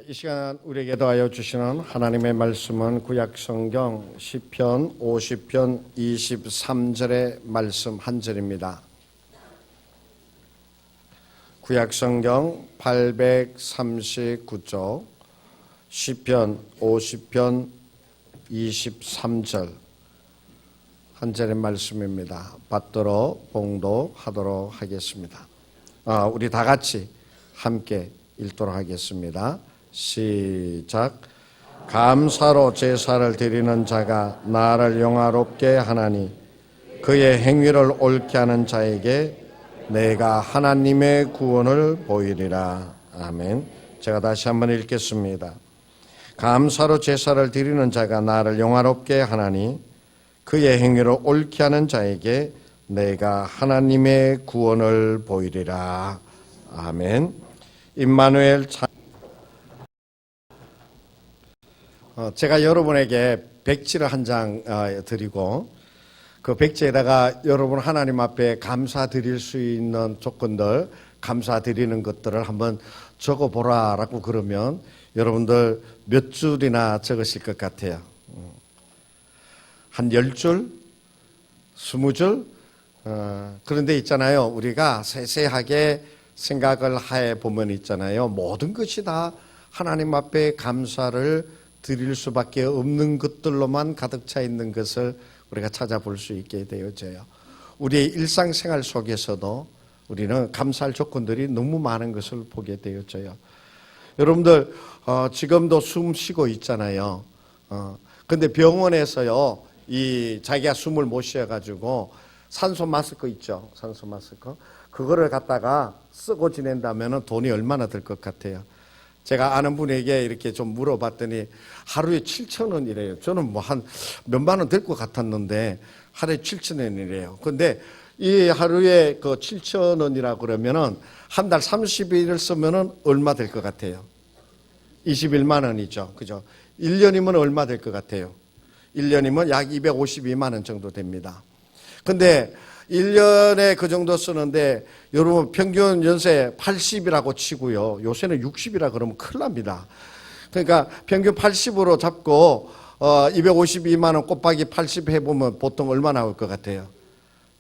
이 시간 우리에게 더하여 주시는 하나님의 말씀은 구약성경 시편 50편 23절의 말씀 한 절입니다. 구약성경 839쪽 시편 50편 23절 한 절의 말씀입니다. 받들어 봉독하도록 하겠습니다. 우리 다 같이 함께 읽도록 하겠습니다. 시작. 감사로 제사를 드리는 자가 나를 영화롭게 하나니 그의 행위를 옳게 하는 자에게 내가 하나님의 구원을 보이리라. 아멘. 제가 다시 한번 읽겠습니다. 감사로 제사를 드리는 자가 나를 영화롭게 하나니 그의 행위를 옳게 하는 자에게 내가 하나님의 구원을 보이리라. 아멘. 임마누엘 제가 여러분에게 백지를 한 장 드리고 그 백지에다가 여러분 하나님 앞에 감사드릴 수 있는 조건들, 감사드리는 것들을 한번 적어보라라고 그러면 여러분들 몇 줄이나 적으실 것 같아요? 한 10줄? 20줄? 그런데 있잖아요. 우리가 세세하게 생각을 해보면 있잖아요. 모든 것이 다 하나님 앞에 감사를 드릴 수밖에 없는 것들로만 가득 차 있는 것을 우리가 찾아볼 수 있게 되어져요. 우리의 일상생활 속에서도 우리는 감사할 조건들이 너무 많은 것을 보게 되어져요. 여러분들 지금도 숨 쉬고 있잖아요. 근데 병원에서요, 자기가 숨을 못 쉬어가지고 산소 마스크 있죠. 산소 마스크. 그거를 갖다가 쓰고 지낸다면 돈이 얼마나 들 것 같아요? 제가 아는 분에게 이렇게 좀 물어봤더니 하루에 7,000원이래요. 저는 뭐 한 몇만 원 될 것 같았는데 하루에 7,000원이래요. 근데 이 하루에 그 7,000원이라 그러면은 한 달 30일을 쓰면은 얼마 될 것 같아요? 21만 원이죠. 그죠? 1년이면 얼마 될 것 같아요? 1년이면 약 252만 원 정도 됩니다. 근데 1년에 그 정도 쓰는데 여러분 평균 연세 80이라고 치고요. 요새는 60이라 그러면 큰일 납니다. 그러니까 평균 80으로 잡고 252만 원 곱하기 80 해보면 보통 얼마 나올 것 같아요?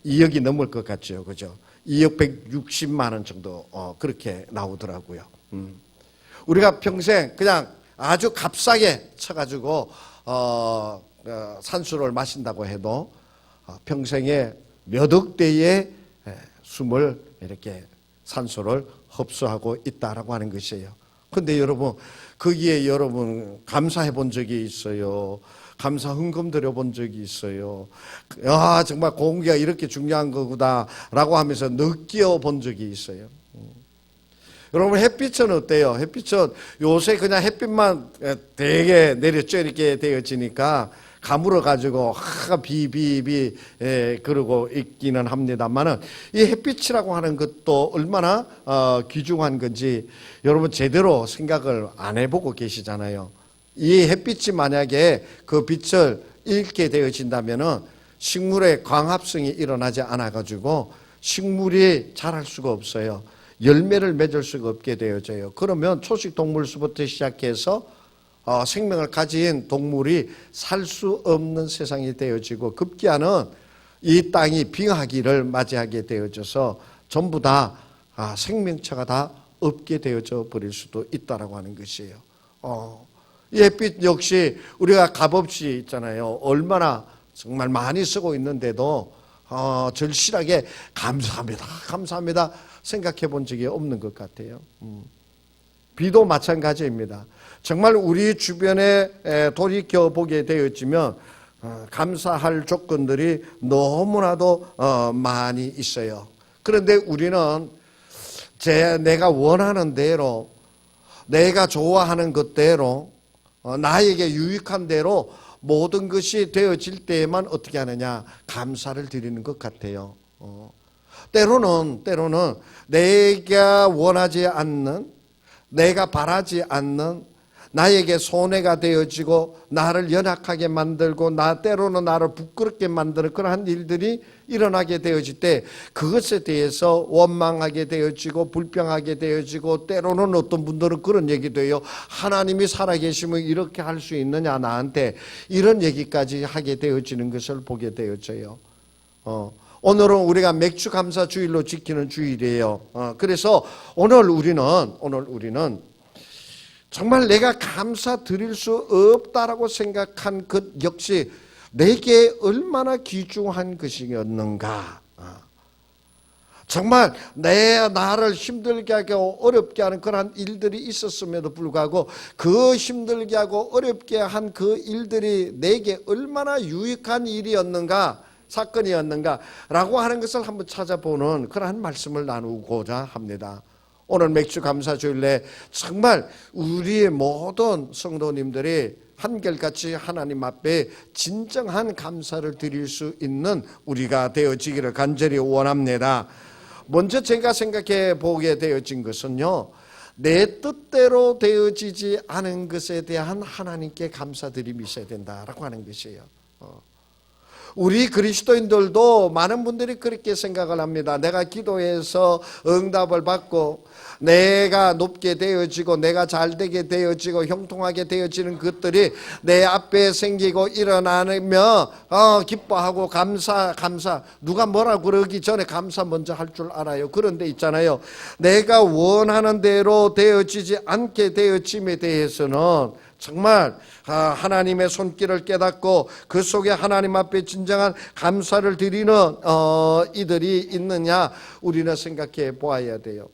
2억이 넘을 것 같죠. 그죠? 2억 160만 원 정도 그렇게 나오더라고요. 우리가 평생 그냥 아주 값싸게 쳐가지고 산수를 마신다고 해도 평생에 몇 억대의 숨을 이렇게 산소를 흡수하고 있다라고 하는 것이에요. 근데 여러분, 거기에 여러분 감사해 본 적이 있어요? 감사 헌금 드려 본 적이 있어요? 정말 공기가 이렇게 중요한 거구나라고 하면서 느껴 본 적이 있어요? 여러분, 햇빛은 어때요? 햇빛은 요새 그냥 햇빛만 되게 내렸죠. 이렇게 되어지니까 가물어 가지고 비비비 그러고 있기는 합니다만은 이 햇빛이라고 하는 것도 얼마나 귀중한 건지 여러분 제대로 생각을 안 해보고 계시잖아요. 이 햇빛이 만약에 그 빛을 잃게 되어진다면은 식물의 광합성이 일어나지 않아 가지고 식물이 자랄 수가 없어요. 열매를 맺을 수가 없게 되어져요. 그러면 초식 동물수부터 시작해서 생명을 가진 동물이 살 수 없는 세상이 되어지고 급기야는 이 땅이 빙하기를 맞이하게 되어져서 전부 다 생명체가 다 없게 되어져 버릴 수도 있다라고 하는 것이에요. 이 햇빛 역시 우리가 값없이 있잖아요. 얼마나 정말 많이 쓰고 있는데도 절실하게 감사합니다, 감사합니다 생각해 본 적이 없는 것 같아요. 비도 마찬가지입니다. 정말 우리 주변에 돌이켜 보게 되어지면 감사할 조건들이 너무나도 많이 있어요. 그런데 우리는 내가 원하는 대로, 내가 좋아하는 것대로, 나에게 유익한 대로 모든 것이 되어질 때에만 어떻게 하느냐? 감사를 드리는 것 같아요. 때로는 내가 원하지 않는, 내가 바라지 않는, 나에게 손해가 되어지고 나를 연약하게 만들고 때로는 나를 부끄럽게 만드는 그러한 일들이 일어나게 되어질 때 그것에 대해서 원망하게 되어지고 불평하게 되어지고 때로는 어떤 분들은 그런 얘기도 해요. 하나님이 살아계시면 이렇게 할 수 있느냐 나한테 이런 얘기까지 하게 되어지는 것을 보게 되어져요. 오늘은 우리가 맥주 감사 주일로 지키는 주일이에요. 그래서 오늘 우리는 정말 내가 감사 드릴 수 없다라고 생각한 것 역시 내게 얼마나 귀중한 것이었는가. 정말 나를 힘들게 하고 어렵게 하는 그런 일들이 있었음에도 불구하고 그 힘들게 하고 어렵게 한 그 일들이 내게 얼마나 유익한 일이었는가, 사건이었는가라고 하는 것을 한번 찾아보는 그러한 말씀을 나누고자 합니다. 오늘 맥주 감사 주일에 정말 우리의 모든 성도님들이 한결같이 하나님 앞에 진정한 감사를 드릴 수 있는 우리가 되어지기를 간절히 원합니다. 먼저 제가 생각해 보게 되어진 것은요, 내 뜻대로 되어지지 않은 것에 대한 하나님께 감사드림이 있어야 된다라고 하는 것이에요. 우리 그리스도인들도 많은 분들이 그렇게 생각을 합니다. 내가 기도해서 응답을 받고 내가 높게 되어지고 내가 잘되게 되어지고 형통하게 되어지는 것들이 내 앞에 생기고 일어나며 기뻐하고 감사 누가 뭐라 그러기 전에 감사 먼저 할 줄 알아요. 그런데 있잖아요, 내가 원하는 대로 되어지지 않게 되어짐에 대해서는 정말 하나님의 손길을 깨닫고 그 속에 하나님 앞에 진정한 감사를 드리는 이들이 있느냐 우리는 생각해 보아야 돼요.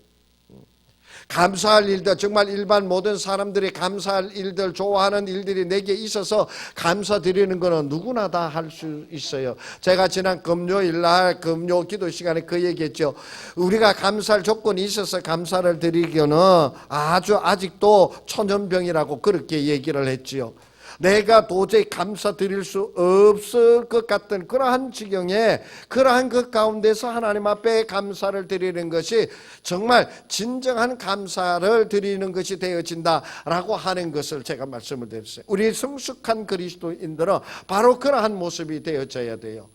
감사할 일들, 정말 일반 모든 사람들이 감사할 일들, 좋아하는 일들이 내게 있어서 감사드리는 것은 누구나 다 할 수 있어요. 제가 지난 금요일 날 금요 기도 시간에 그 얘기했죠. 우리가 감사할 조건이 있어서 감사를 드리기는 아직도 천연병이라고 그렇게 얘기를 했지요. 내가 도저히 감사드릴 수 없을 것 같은 그러한 지경에 그러한 것 가운데서 하나님 앞에 감사를 드리는 것이 정말 진정한 감사를 드리는 것이 되어진다라고 하는 것을 제가 말씀을 드렸어요. 우리 성숙한 그리스도인들은 바로 그러한 모습이 되어져야 돼요.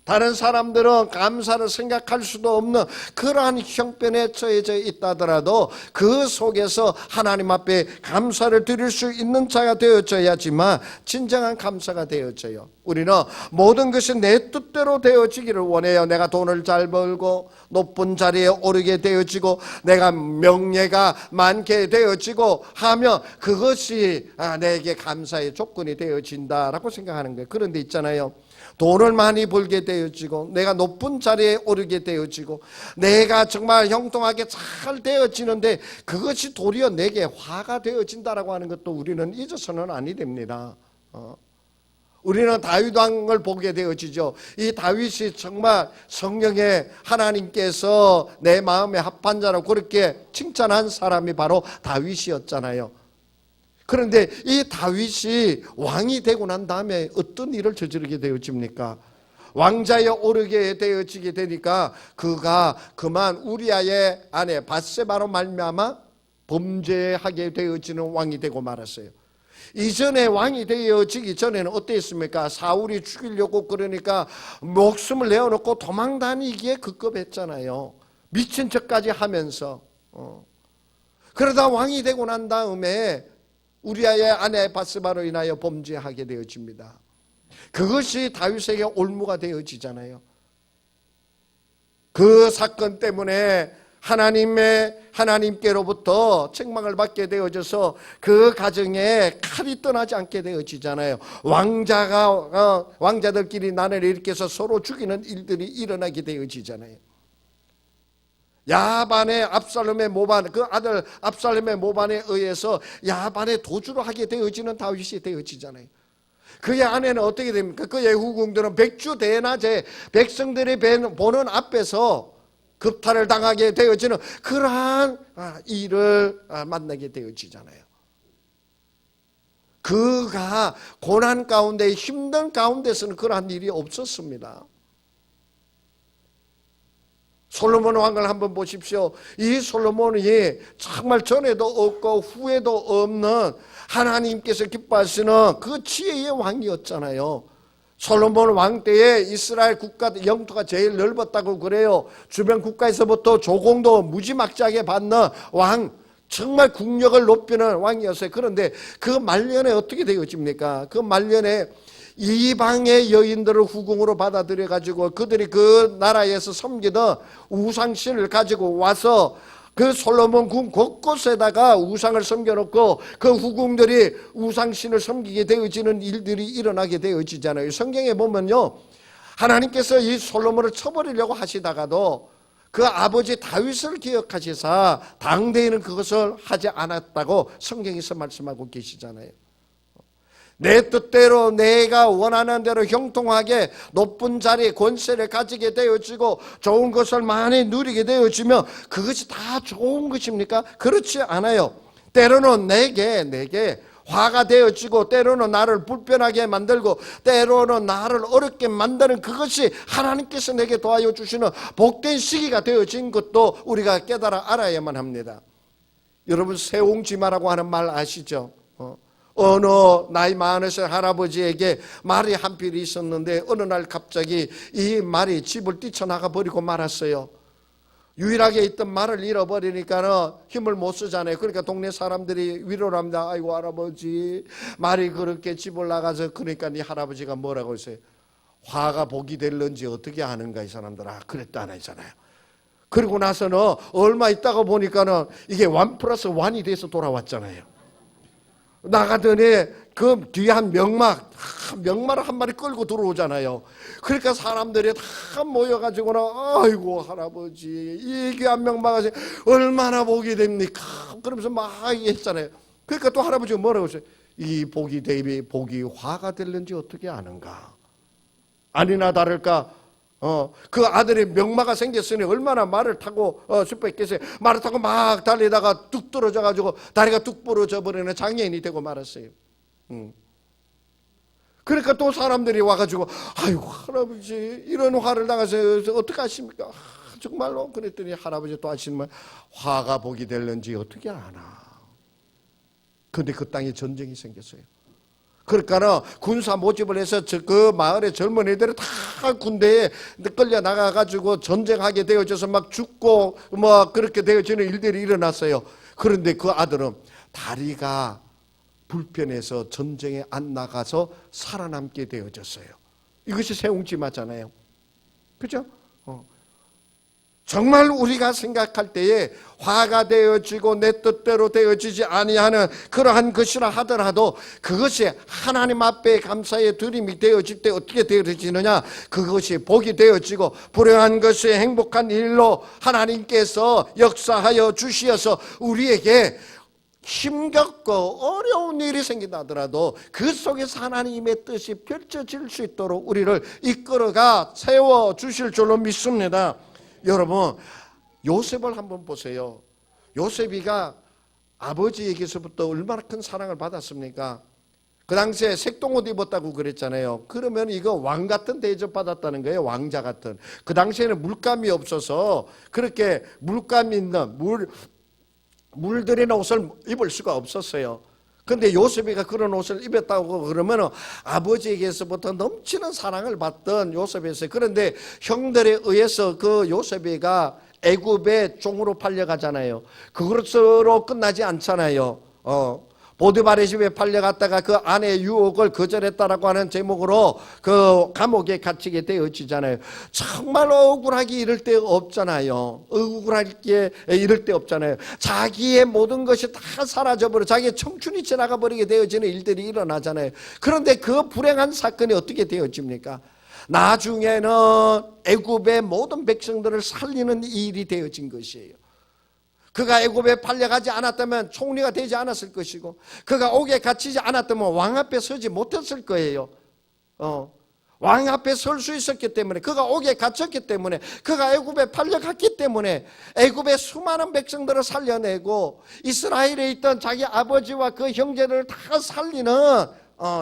다른 사람들은 감사를 생각할 수도 없는 그러한 형편에 처해져 있다더라도 그 속에서 하나님 앞에 감사를 드릴 수 있는 자가 되어져야지만 진정한 감사가 되어져요. 우리는 모든 것이 내 뜻대로 되어지기를 원해요. 내가 돈을 잘 벌고 높은 자리에 오르게 되어지고 내가 명예가 많게 되어지고 하면 그것이 내게 감사의 조건이 되어진다라고 생각하는 거예요. 그런데 있잖아요, 돈을 많이 벌게 되어지고 내가 높은 자리에 오르게 되어지고 내가 정말 형통하게 잘 되어지는데 그것이 도리어 내게 화가 되어진다라고 하는 것도 우리는 잊어서는 아니 됩니다. 우리는 다윗 왕을 보게 되어지죠. 이 다윗이 정말 성령의 하나님께서 내 마음에 합한 자라고 그렇게 칭찬한 사람이 바로 다윗이었잖아요. 그런데 이 다윗이 왕이 되고 난 다음에 어떤 일을 저지르게 되어집니까? 왕자에 오르게 되어지게 되니까 그가 그만 우리아의 아내 밧세바로 말미암아 범죄하게 되어지는 왕이 되고 말았어요. 이전에 왕이 되어지기 전에는 어땠습니까? 사울이 죽이려고 그러니까 목숨을 내어놓고 도망 다니기에 급급했잖아요. 미친 척까지 하면서. 그러다 왕이 되고 난 다음에 우리아의 아내 밧세바로 인하여 범죄하게 되어집니다. 그것이 다윗에게 올무가 되어지잖아요. 그 사건 때문에 하나님께로부터 책망을 받게 되어져서 그 가정에 칼이 떠나지 않게 되어지잖아요. 왕자들끼리 난을 일으켜서 서로 죽이는 일들이 일어나게 되어지잖아요. 야반의 압살롬의 모반, 그 아들 압살롬의 모반에 의해서 야반의 도주를 하게 되어지는 다윗이 되어지잖아요. 그의 아내는 어떻게 됩니까? 그의 후궁들은 백주대낮에 백성들이 보는 앞에서 급탈을 당하게 되어지는 그러한 일을 만나게 되어지잖아요. 그가 고난 가운데 힘든 가운데서는 그러한 일이 없었습니다. 솔로몬 왕을 한번 보십시오. 이 솔로몬이 정말 전에도 없고 후에도 없는 하나님께서 기뻐하시는 그 지혜의 왕이었잖아요. 솔로몬 왕 때에 이스라엘 국가 영토가 제일 넓었다고 그래요. 주변 국가에서부터 조공도 무지막지하게 받는 왕, 정말 국력을 높이는 왕이었어요. 그런데 그 말년에 어떻게 되어집니까? 그 말년에 이방의 여인들을 후궁으로 받아들여 가지고 그들이 그 나라에서 섬기던 우상신을 가지고 와서 그 솔로몬 궁 곳곳에다가 우상을 섬겨놓고 그 후궁들이 우상신을 섬기게 되어지는 일들이 일어나게 되어지잖아요. 성경에 보면요, 하나님께서 이 솔로몬을 쳐버리려고 하시다가도 그 아버지 다윗을 기억하시사 당대에는 그것을 하지 않았다고 성경에서 말씀하고 계시잖아요. 내 뜻대로 내가 원하는 대로 형통하게 높은 자리 권세를 가지게 되어지고 좋은 것을 많이 누리게 되어지면 그것이 다 좋은 것입니까? 그렇지 않아요. 때로는 내게 화가 되어지고 때로는 나를 불편하게 만들고 때로는 나를 어렵게 만드는 그것이 하나님께서 내게 도와줘 주시는 복된 시기가 되어진 것도 우리가 깨달아 알아야만 합니다. 여러분, 세옹지마라고 하는 말 아시죠? 어느 나이 많으신 할아버지에게 말이 한 필이 있었는데 어느 날 갑자기 이 말이 집을 뛰쳐나가 버리고 말았어요. 유일하게 있던 말을 잃어버리니까는 힘을 못 쓰잖아요. 그러니까 동네 사람들이 위로를 합니다. 아이고 할아버지, 말이 그렇게 집을 나가서. 그러니까 네 할아버지가 뭐라고 했어요? 화가 복이 될런지 어떻게 아는가 이 사람들. 그랬다 하잖아요. 그리고 나서는 얼마 있다가 보니까는 이게 1+1이 돼서 돌아왔잖아요. 나가더니 그 뒤에 한 명마를 한 마리 끌고 들어오잖아요. 그러니까 사람들이 다 모여가지고는 아이고 할아버지, 이 귀한 명마가 얼마나 복이 됩니까? 그러면서 막 했잖아요. 그러니까 또 할아버지가 뭐라고 했어요? 이 복이 대비 복이 화가 될는지 어떻게 아는가? 아니나 다를까 그 아들이 명마가 생겼으니 얼마나 말을 타고 숲에 말을 타고 막 달리다가 뚝 떨어져 가지고 다리가 뚝 부러져 버리는 장애인이 되고 말았어요. 그러니까 또 사람들이 와가지고 아이고 할아버지 이런 화를 당해서 어떻게 하십니까? 정말로. 그랬더니 할아버지 또 하시는 말, 화가 복이 될는지 어떻게 아나? 근데 그 땅에 전쟁이 생겼어요. 그러니까 군사 모집을 해서 그 마을의 젊은 애들이 다 군대에 끌려 나가가지고 전쟁하게 되어져서 막 죽고 뭐 그렇게 되어지는 일들이 일어났어요. 그런데 그 아들은 다리가 불편해서 전쟁에 안 나가서 살아남게 되어졌어요. 이것이 세옹지마잖아요. 그죠? 정말 우리가 생각할 때에 화가 되어지고 내 뜻대로 되어지지 아니하는 그러한 것이라 하더라도 그것이 하나님 앞에 감사의 드림이 되어질 때 어떻게 되어지느냐? 그것이 복이 되어지고 불행한 것이 행복한 일로 하나님께서 역사하여 주시어서 우리에게 힘겹고 어려운 일이 생긴다 하더라도 그 속에서 하나님의 뜻이 펼쳐질 수 있도록 우리를 이끌어가 세워주실 줄로 믿습니다. 여러분, 요셉을 한번 보세요. 요셉이가 아버지에게서부터 얼마나 큰 사랑을 받았습니까? 그 당시에 색동옷 입었다고 그랬잖아요. 그러면 이거 왕 같은 대접 받았다는 거예요. 왕자 같은. 그 당시에는 물감이 없어서 그렇게 물감 있는 물들이는 옷을 입을 수가 없었어요. 근데 요셉이가 그런 옷을 입었다고 그러면 아버지에게서부터 넘치는 사랑을 받던 요셉이었어요. 그런데 형들에 의해서 그 요셉이가 애굽의 종으로 팔려가잖아요. 그것으로 끝나지 않잖아요. 보디발의 집에 팔려갔다가 그 아내의 유혹을 거절했다라고 하는 제목으로 그 감옥에 갇히게 되어지잖아요. 정말 억울하게 이럴 데 없잖아요. 억울하게 이럴 데 없잖아요. 자기의 모든 것이 다 사라져버려 자기의 청춘이 지나가 버리게 되어지는 일들이 일어나잖아요. 그런데 그 불행한 사건이 어떻게 되어집니까? 나중에는 애굽의 모든 백성들을 살리는 일이 되어진 것이에요. 그가 애굽에 팔려가지 않았다면 총리가 되지 않았을 것이고 그가 옥에 갇히지 않았다면 왕 앞에 서지 못했을 거예요. 왕 앞에 설 수 있었기 때문에, 그가 옥에 갇혔기 때문에, 그가 애굽에 팔려갔기 때문에 애굽의 수많은 백성들을 살려내고 이스라엘에 있던 자기 아버지와 그 형제를 다 살리는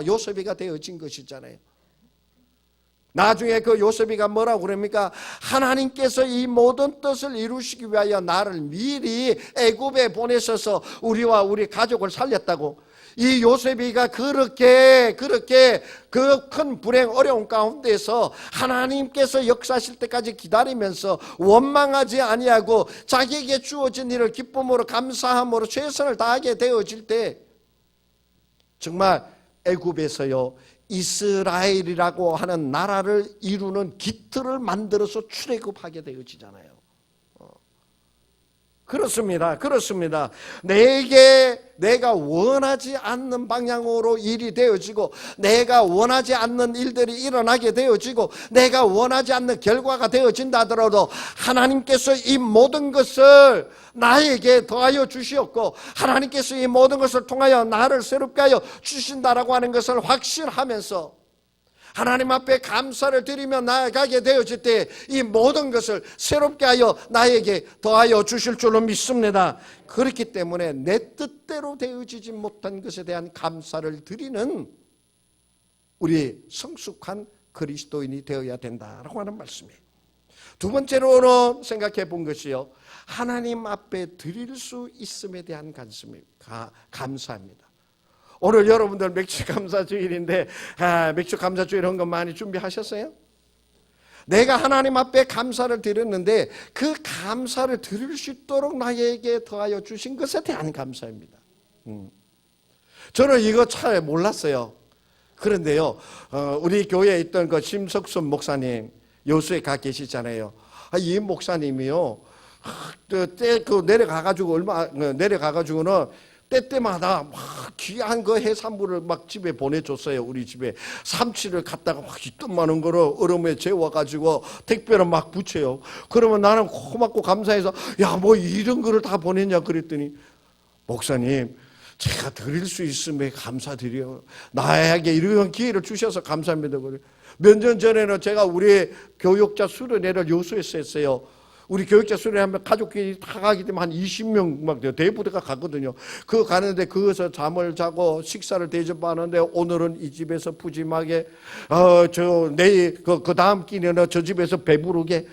요셉이가 되어진 것이잖아요. 나중에 그 요셉이가 뭐라고 그럽니까? 하나님께서 이 모든 뜻을 이루시기 위하여 나를 미리 애굽에 보내셔서 우리와 우리 가족을 살렸다고. 이 요셉이가 그렇게 그 큰 불행 어려운 가운데서 하나님께서 역사하실 때까지 기다리면서 원망하지 아니하고 자기에게 주어진 일을 기쁨으로 감사함으로 최선을 다하게 되어질 때 정말 애굽에서요 이스라엘이라고 하는 나라를 이루는 기틀을 만들어서 출애굽하게 되어지잖아요. 그렇습니다. 내가 원하지 않는 방향으로 일이 되어지고 내가 원하지 않는 일들이 일어나게 되어지고 내가 원하지 않는 결과가 되어진다 하더라도 하나님께서 이 모든 것을 나에게 더하여 주시었고 하나님께서 이 모든 것을 통하여 나를 새롭게 하여 주신다라고 하는 것을 확신하면서 하나님 앞에 감사를 드리며 나아가게 되어질 때 이 모든 것을 새롭게 하여 나에게 더하여 주실 줄로 믿습니다. 그렇기 때문에 내 뜻대로 되어지지 못한 것에 대한 감사를 드리는 우리 성숙한 그리스도인이 되어야 된다라고 하는 말씀이에요. 두 번째로 생각해 본 것이요, 하나님 앞에 드릴 수 있음에 대한 감사입니다. 오늘 여러분들 맥주 감사 주일인데 맥주 감사 주일 한 거 많이 준비하셨어요? 내가 하나님 앞에 감사를 드렸는데 그 감사를 드릴 수 있도록 나에게 더하여 주신 것에 대한 감사입니다. 저는 이거 잘 몰랐어요. 그런데요, 우리 교회에 있던 그 심석순 목사님 여수에 가 계시잖아요. 이 목사님이요, 내려가가지고는 때때마다 막 귀한 그 해산물을 막 집에 보내줬어요. 우리 집에 삼치를 갖다가 막 이딴 많은 거를 얼음에 재워가지고 택배로 막 붙여요. 그러면 나는 고맙고 감사해서 야, 뭐 이런 거를 다 보냈냐 그랬더니 목사님, 제가 드릴 수 있음에 감사드려요. 나에게 이런 기회를 주셔서 감사합니다. 몇 년 전에는 제가 우리 교육자 수련회를 여수에서 했어요. 우리 교육자 수련회 하면 가족끼리 다 가기 때문에 한 20명 막 대부대가 갔거든요. 그거 가는데 거기서 잠을 자고 식사를 대접하는데 오늘은 이 집에서 푸짐하게 내일 그 다음 끼니는 저 집에서 배부르게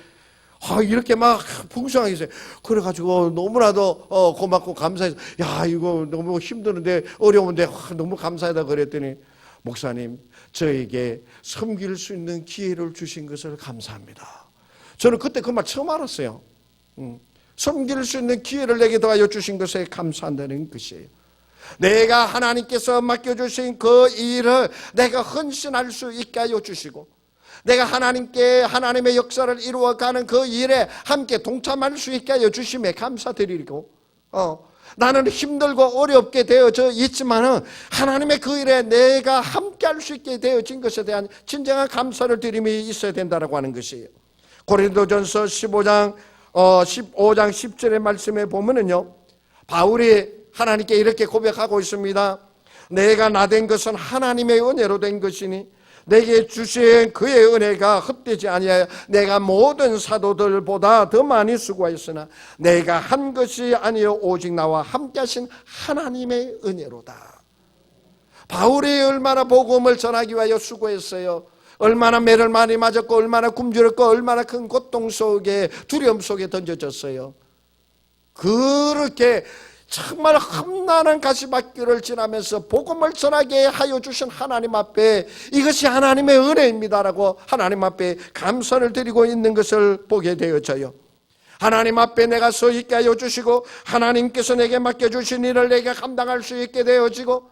이렇게 막 풍성하게 했어요. 그래가지고 너무나도 고맙고 감사해서 야, 이거 너무 힘드는데 어려운데 너무 감사하다 그랬더니 목사님, 저에게 섬길 수 있는 기회를 주신 것을 감사합니다. 저는 그때 그 말 처음 알았어요. 섬길 수 있는 기회를 내게 더하여 주신 것에 감사한다는 것이에요. 내가 하나님께서 맡겨주신 그 일을 내가 헌신할 수 있게 하여 주시고 내가 하나님의 역사를 이루어가는 그 일에 함께 동참할 수 있게 하여 주심에 감사드리고 나는 힘들고 어렵게 되어져 있지만은 하나님의 그 일에 내가 함께 할 수 있게 되어진 것에 대한 진정한 감사를 드림이 있어야 된다고 하는 것이에요. 고린도전서 15장 10절의 말씀에 보면은요, 바울이 하나님께 이렇게 고백하고 있습니다. 내가 나된 것은 하나님의 은혜로 된 것이니 내게 주신 그의 은혜가 헛되지 아니하여 내가 모든 사도들보다 더 많이 수고하였으나 내가 한 것이 아니요 오직 나와 함께 하신 하나님의 은혜로다. 바울이 얼마나 복음을 전하기 위하여 수고했어요. 얼마나 매를 많이 맞았고 얼마나 굶주렸고 얼마나 큰 고통 속에 두려움 속에 던져졌어요. 그렇게 정말 험난한 가시밭길을 지나면서 복음을 전하게 하여 주신 하나님 앞에 이것이 하나님의 은혜입니다라고 하나님 앞에 감사를 드리고 있는 것을 보게 되어져요. 하나님 앞에 내가 서 있게 하여 주시고 하나님께서 내게 맡겨주신 일을 내가 감당할 수 있게 되어지고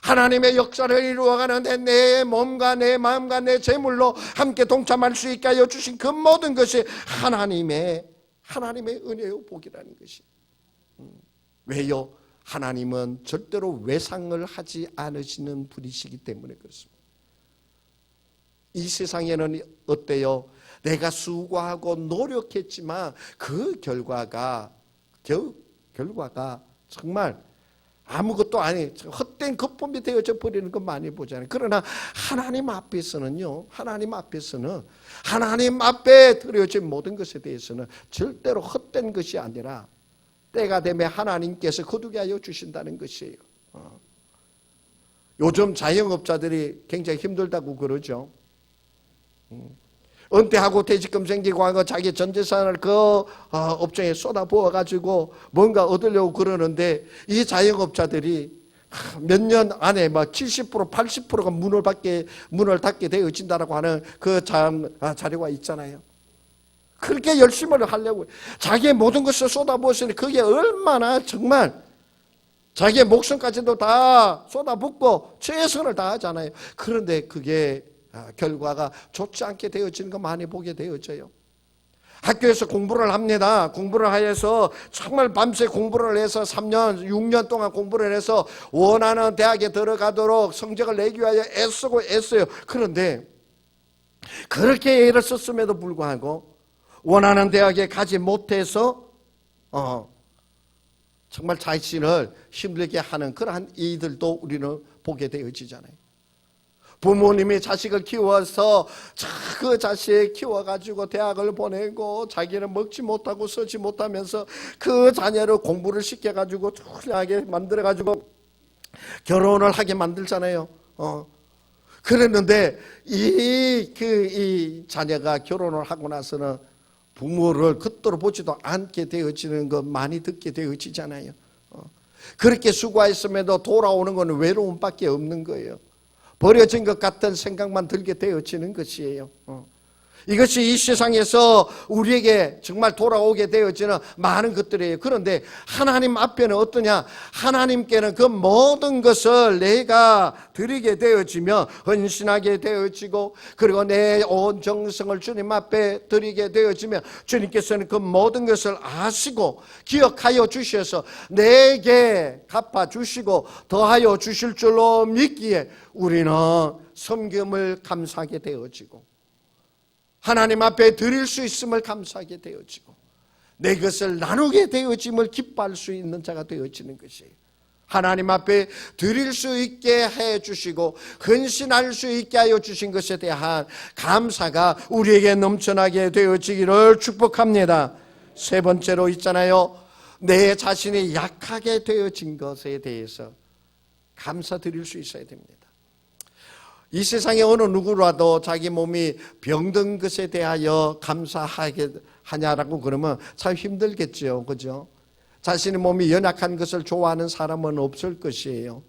하나님의 역사를 이루어가는데 내 몸과 내 마음과 내 재물로 함께 동참할 수 있게 하여 주신 그 모든 것이 하나님의 은혜요 복이라는 것이. 왜요? 하나님은 절대로 외상을 하지 않으시는 분이시기 때문에 그렇습니다. 이 세상에는 어때요? 내가 수고하고 노력했지만 그 결과가 정말 아무것도 아니 헛된 거품이 되어져 버리는 거 많이 보잖아요. 그러나 하나님 앞에서는 하나님 앞에 드려진 모든 것에 대해서는 절대로 헛된 것이 아니라 때가 되면 하나님께서 거두게 하여 주신다는 것이에요. 요즘 자영업자들이 굉장히 힘들다고 그러죠. 은퇴하고 퇴직금 생기고 하고 자기 전 재산을 그 업종에 쏟아부어가지고 뭔가 얻으려고 그러는데 이 자영업자들이 몇 년 안에 막 70%, 80%가 문을 닫게 되어진다라고 하는 그 자료가 있잖아요. 그렇게 열심히 하려고 자기의 모든 것을 쏟아부었으니 그게 얼마나 정말 자기의 목숨까지도 다 쏟아붓고 최선을 다하잖아요. 그런데 그게 결과가 좋지 않게 되어지는 거 많이 보게 되어져요. 학교에서 공부를 합니다. 공부를 하여서 정말 밤새 공부를 해서 3년, 6년 동안 공부를 해서 원하는 대학에 들어가도록 성적을 내기 위하여 애쓰고 애써요. 그런데 그렇게 애를 썼음에도 불구하고 원하는 대학에 가지 못해서 정말 자신을 힘들게 하는 그러한 이들도 우리는 보게 되어지잖아요. 부모님이 자식을 키워서 그 자식 키워가지고 대학을 보내고 자기는 먹지 못하고 쓰지 못하면서 그 자녀를 공부를 시켜가지고 훌륭하게 만들어가지고 결혼을 하게 만들잖아요. 그랬는데 이 자녀가 결혼을 하고 나서는 부모를 겉도로 보지도 않게 되어지는 것 많이 듣게 되어지잖아요. 그렇게 수고했음에도 돌아오는 건 외로움밖에 없는 거예요. 버려진 것 같은 생각만 들게 되어지는 것이에요. 이것이 이 세상에서 우리에게 정말 돌아오게 되어지는 많은 것들이에요. 그런데 하나님 앞에는 어떠냐? 하나님께는 그 모든 것을 내가 드리게 되어지며 헌신하게 되어지고 그리고 내 온 정성을 주님 앞에 드리게 되어지면 주님께서는 그 모든 것을 아시고 기억하여 주셔서 내게 갚아주시고 더하여 주실 줄로 믿기에 우리는 섬김을 감사하게 되어지고 하나님 앞에 드릴 수 있음을 감사하게 되어지고 내 것을 나누게 되어짐을 기뻐할 수 있는 자가 되어지는 것이에요. 하나님 앞에 드릴 수 있게 해주시고 헌신할 수 있게 하여 주신 것에 대한 감사가 우리에게 넘쳐나게 되어지기를 축복합니다. 세 번째로 있잖아요. 내 자신이 약하게 되어진 것에 대해서 감사드릴 수 있어야 됩니다. 이 세상에 어느 누구라도 자기 몸이 병든 것에 대하여 감사하게 하냐라고 그러면 참 힘들겠죠. 그죠? 자신의 몸이 연약한 것을 좋아하는 사람은 없을 것이에요.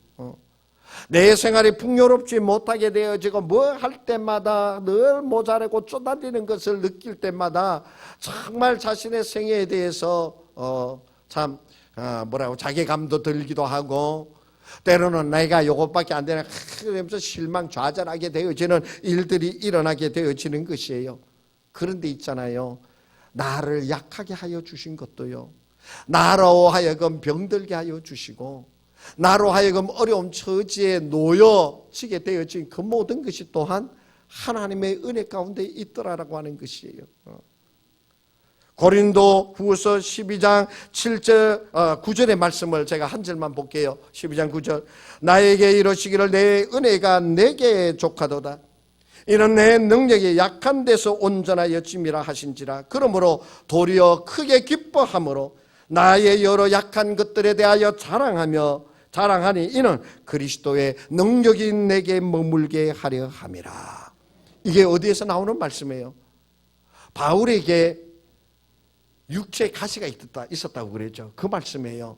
내 생활이 풍요롭지 못하게 되어지고 뭐 할 때마다 늘 모자라고 쪼달리는 것을 느낄 때마다 정말 자신의 생애에 대해서 자괴감도 들기도 하고 때로는 내가 이것밖에 안 되나 그러면서 실망 좌절하게 되어지는 일들이 일어나게 되어지는 것이에요. 그런데 있잖아요. 나를 약하게 하여 주신 것도요. 나로 하여금 병들게 하여 주시고 나로 하여금 어려운 처지에 놓여지게 되어진 그 모든 것이 또한 하나님의 은혜 가운데 있더라라고 하는 것이에요. 고린도 후서 12장 7절 9절의 말씀을 제가 한 절만 볼게요. 12장 9절 나에게 이르시기를 내 은혜가 내게 족하도다. 이는 내 능력이 약한 데서 온전하여짐이라 하신지라. 그러므로 도리어 크게 기뻐함으로 나의 여러 약한 것들에 대하여 자랑하니 이는 그리스도의 능력이 내게 머물게 하려 함이라. 이게 어디에서 나오는 말씀이에요? 바울에게 육체의 가시가 있었다고 그랬죠. 그 말씀이에요.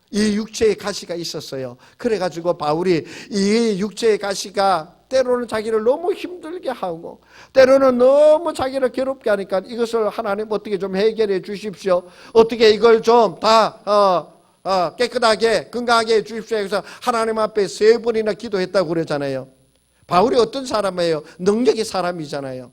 이 육체의 가시가 있었어요. 그래가지고 바울이 이 육체의 가시가 때로는 자기를 너무 힘들게 하고 때로는 너무 자기를 괴롭게 하니까 이것을 하나님 어떻게 좀 해결해 주십시오. 어떻게 이걸 좀 다 깨끗하게 건강하게 해 주십시오. 그래서 하나님 앞에 3번이나 기도했다고 그러잖아요. 바울이 어떤 사람이에요? 능력의 사람이잖아요.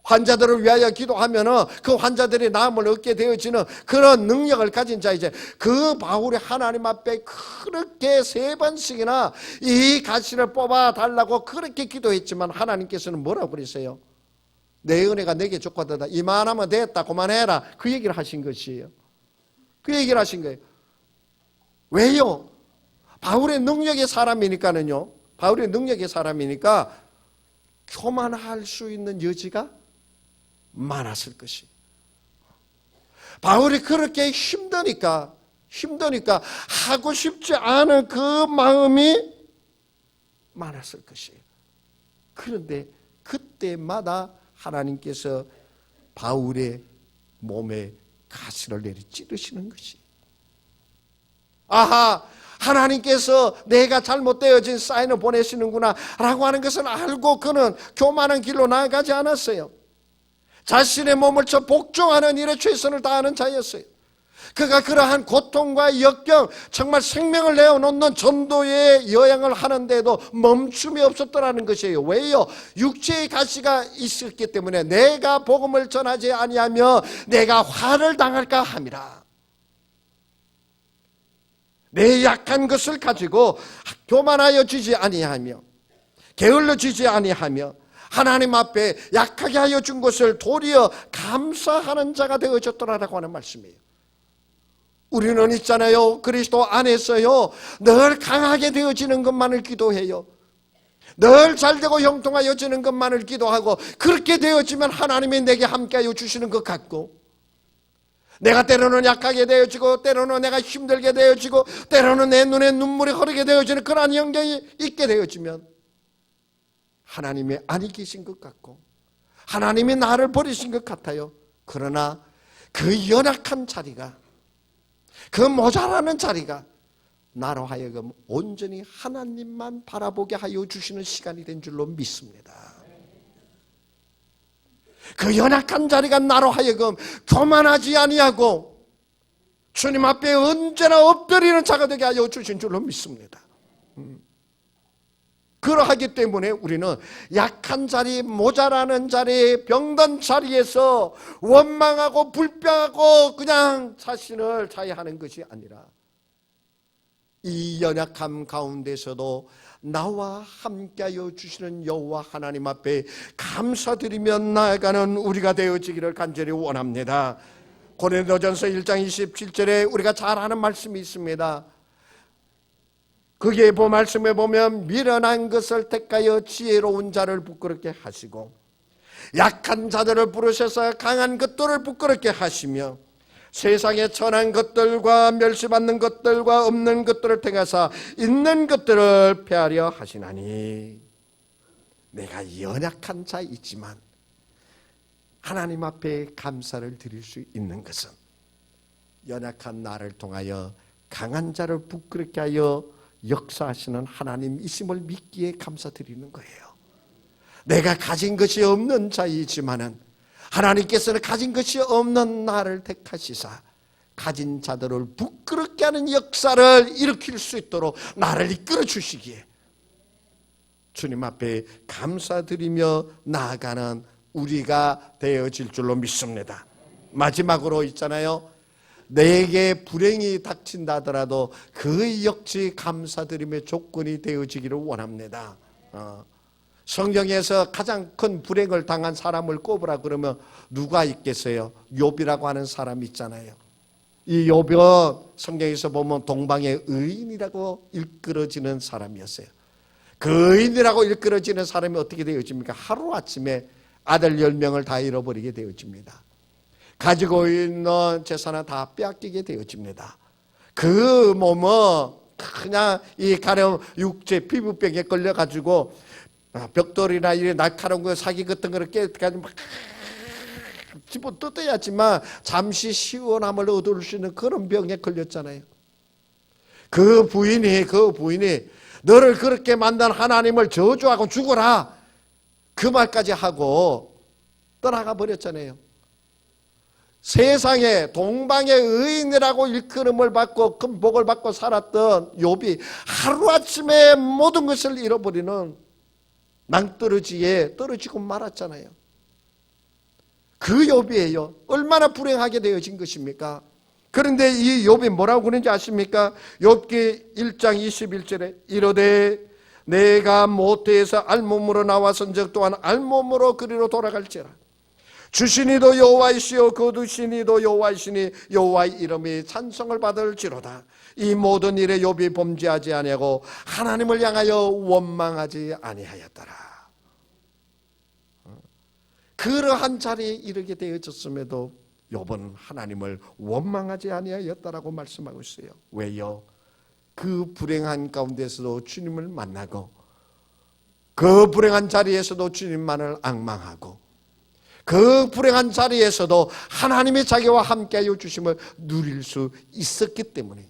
환자들을 위하여 기도하면은 그 환자들이 나음을 얻게 되어지는 그런 능력을 가진 자 이제 그 바울이 하나님 앞에 그렇게 3번씩이나 이 가시를 뽑아 달라고 그렇게 기도했지만 하나님께서는 뭐라고 그랬어요? 내 은혜가 내게 족하도다. 이만하면 됐다. 그만해라. 그 얘기를 하신 것이에요. 그 얘기를 하신 거예요. 왜요? 바울의 능력의 사람이니까는요. 바울의 능력의 사람이니까 교만할 수 있는 여지가 많았을 것이. 바울이 그렇게 힘드니까 하고 싶지 않은 그 마음이 많았을 것이에요. 그런데 그때마다 하나님께서 바울의 몸에 가시를 내리 찌르시는 것이. 아하, 하나님께서 내가 잘못되어진 사인을 보내시는구나 라고 하는 것을 알고 그는 교만한 길로 나아가지 않았어요. 자신의 몸을 쳐 복종하는 일에 최선을 다하는 자였어요. 그가 그러한 고통과 역경, 정말 생명을 내어놓는 전도의 여행을 하는데도 멈춤이 없었더라는 것이에요. 왜요? 육체의 가시가 있었기 때문에 내가 복음을 전하지 아니하며 내가 화를 당할까 함이라. 내 약한 것을 가지고 교만하여 지지 아니하며 게을러 지지 아니하며 하나님 앞에 약하게 하여 준 것을 도리어 감사하는 자가 되어졌더라라고 하는 말씀이에요. 우리는 있잖아요, 그리스도 안에서요 늘 강하게 되어지는 것만을 기도해요. 늘 잘되고 형통하여지는 것만을 기도하고, 그렇게 되어지면 하나님이 내게 함께하여 주시는 것 같고, 내가 때로는 약하게 되어지고 때로는 내가 힘들게 되어지고 때로는 내 눈에 눈물이 흐르게 되어지는 그러한 영경이 있게 되어지면 하나님이 아니 계신 것 같고 하나님이 나를 버리신 것 같아요. 그러나 그 연약한 자리가, 그 모자라는 자리가 나로 하여금 온전히 하나님만 바라보게 하여 주시는 시간이 된 줄로 믿습니다. 그 연약한 자리가 나로 하여금 교만하지 아니하고 주님 앞에 언제나 엎드리는 자가 되게 하여 주신 줄로 믿습니다. 그러하기 때문에 우리는 약한 자리, 모자라는 자리, 병든 자리에서 원망하고 불평하고 그냥 자신을 자해하는 것이 아니라 이 연약함 가운데서도 나와 함께하여 주시는 여호와 하나님 앞에 감사드리며 나아가는 우리가 되어지기를 간절히 원합니다. 고린도전서 1장 27절에 우리가 잘 아는 말씀이 있습니다. 거기에 말씀에 보면 미련한 것을 택하여 지혜로운 자를 부끄럽게 하시고 약한 자들을 부르셔서 강한 것들을 부끄럽게 하시며 세상에 천한 것들과 멸시받는 것들과 없는 것들을 택하사 있는 것들을 폐하려 하시나니, 내가 연약한 자이지만 하나님 앞에 감사를 드릴 수 있는 것은 연약한 나를 통하여 강한 자를 부끄럽게 하여 역사하시는 하나님이심을 믿기에 감사드리는 거예요. 내가 가진 것이 없는 자이지만은 하나님께서는 가진 것이 없는 나를 택하시사 가진 자들을 부끄럽게 하는 역사를 일으킬 수 있도록 나를 이끌어 주시기에 주님 앞에 감사드리며 나아가는 우리가 되어질 줄로 믿습니다. 마지막으로 있잖아요, 내게 불행이 닥친다 하더라도 그 역시 감사드림의 조건이 되어지기를 원합니다. 성경에서 가장 큰 불행을 당한 사람을 꼽으라 그러면 누가 있겠어요? 욥이라고 하는 사람이 있잖아요. 이 욥은 성경에서 보면 동방의 의인이라고 일컬어지는 사람이었어요. 그 의인이라고 일컬어지는 사람이 어떻게 되어집니까? 하루아침에 아들 10명을 다 잃어버리게 되어집니다. 가지고 있는 재산은 다 빼앗기게 되어집니다. 그 몸은 그냥 이 가려운 육체 피부병에 걸려가지고 벽돌이나 이런 날카로운 거 사기 같은 거를 깨가지고 막 집어 뜯어야지만 잠시 시원함을 얻을 수 있는 그런 병에 걸렸잖아요. 그 부인이 너를 그렇게 만든 하나님을 저주하고 죽어라, 그 말까지 하고 떠나가 버렸잖아요. 세상에 동방의 의인이라고 일컬음을 받고 큰 복을 받고 살았던 욥이 하루아침에 모든 것을 잃어버리는 낭떠러지에 떨어지고 말았잖아요. 그 욥이에요. 얼마나 불행하게 되어진 것입니까? 그런데 이 욥이 뭐라고 그러는지 아십니까? 욥기 1장 21절에 이르되 내가 모태에서 알몸으로 나와선적 또한 알몸으로 그리로 돌아갈지라. 주신이도 여호와이시요 거두신이도 여호와이시니 여호와의 이름이 찬송을 받을지로다. 이 모든 일에 욥이 범죄하지 아니하고 하나님을 향하여 원망하지 아니하였더라. 그러한 자리에 이르게 되어졌음에도 욥은 하나님을 원망하지 아니하였다라고 말씀하고 있어요. 왜요? 그 불행한 가운데서도 주님을 만나고 그 불행한 자리에서도 주님만을 앙망하고 그 불행한 자리에서도 하나님의 자기와 함께하여 주심을 누릴 수 있었기 때문에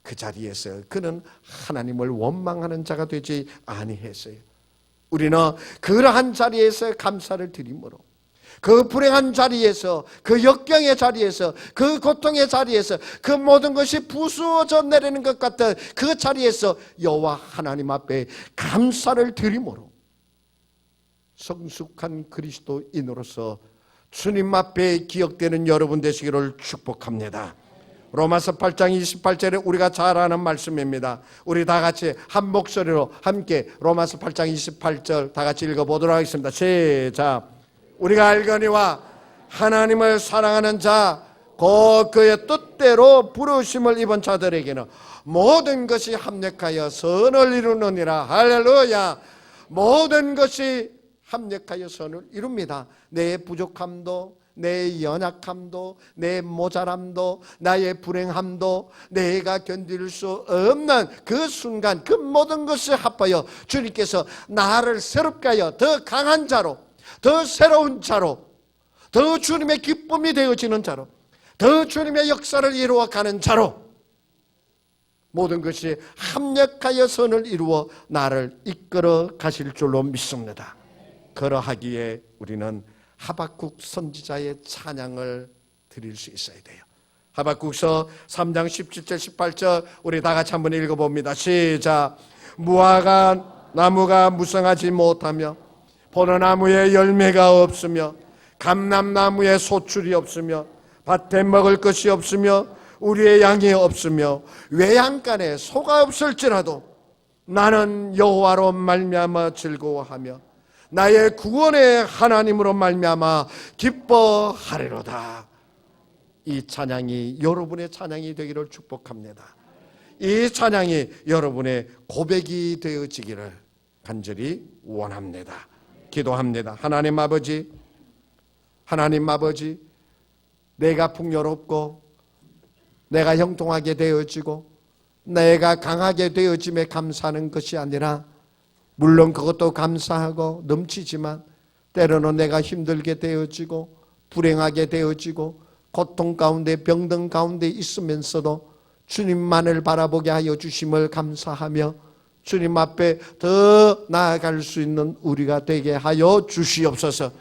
그 자리에서 그는 하나님을 원망하는 자가 되지 아니했어요. 우리는 그러한 자리에서 감사를 드림으로 그 불행한 자리에서 그 역경의 자리에서 그 고통의 자리에서 그 모든 것이 부수어져 내리는 것 같은 그 자리에서 여호와 하나님 앞에 감사를 드림으로 성숙한 그리스도인으로서 주님 앞에 기억되는 여러분 되시기를 축복합니다. 로마서 8장 28절에 우리가 잘 아는 말씀입니다. 우리 다 같이 한 목소리로 함께 로마서 8장 28절 다 같이 읽어보도록 하겠습니다. 시작. 우리가 알거니와 하나님을 사랑하는 자 곧 그의 뜻대로 부르심을 입은 자들에게는 모든 것이 합력하여 선을 이루느니라. 할렐루야. 모든 것이 합력하여 선을 이룹니다. 내 부족함도 내 연약함도 내 모자람도 나의 불행함도 내가 견딜 수 없는 그 순간 그 모든 것을 합하여 주님께서 나를 새롭게 하여 더 강한 자로 더 새로운 자로 더 주님의 기쁨이 되어지는 자로 더 주님의 역사를 이루어가는 자로 모든 것이 합력하여 선을 이루어 나를 이끌어 가실 줄로 믿습니다. 그러하기에 우리는 하박국 선지자의 찬양을 드릴 수 있어야 돼요. 하박국서 3장 17절 18절 우리 다 같이 한번 읽어봅니다. 시작. 무화과 나무가 무성하지 못하며 포도나무에 열매가 없으며 감람나무에 소출이 없으며 밭에 먹을 것이 없으며 우리의 양이 없으며 외양간에 소가 없을지라도 나는 여호와로 말미암아 즐거워하며 나의 구원의 하나님으로 말미암아 기뻐하리로다. 이 찬양이 여러분의 찬양이 되기를 축복합니다. 이 찬양이 여러분의 고백이 되어지기를 간절히 원합니다. 기도합니다. 하나님 아버지, 내가 풍요롭고 내가 형통하게 되어지고 내가 강하게 되어짐에 감사하는 것이 아니라 물론 그것도 감사하고 넘치지만 때로는 내가 힘들게 되어지고 불행하게 되어지고 고통 가운데 병든 가운데 있으면서도 주님만을 바라보게 하여 주심을 감사하며 주님 앞에 더 나아갈 수 있는 우리가 되게 하여 주시옵소서.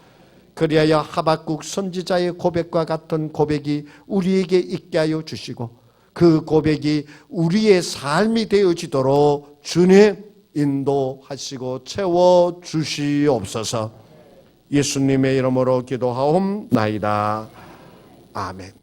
그리하여 하박국 선지자의 고백과 같은 고백이 우리에게 있게 하여 주시고 그 고백이 우리의 삶이 되어지도록 주님 인도하시고 채워 주시옵소서. 예수님의 이름으로 기도하옵나이다. 아멘.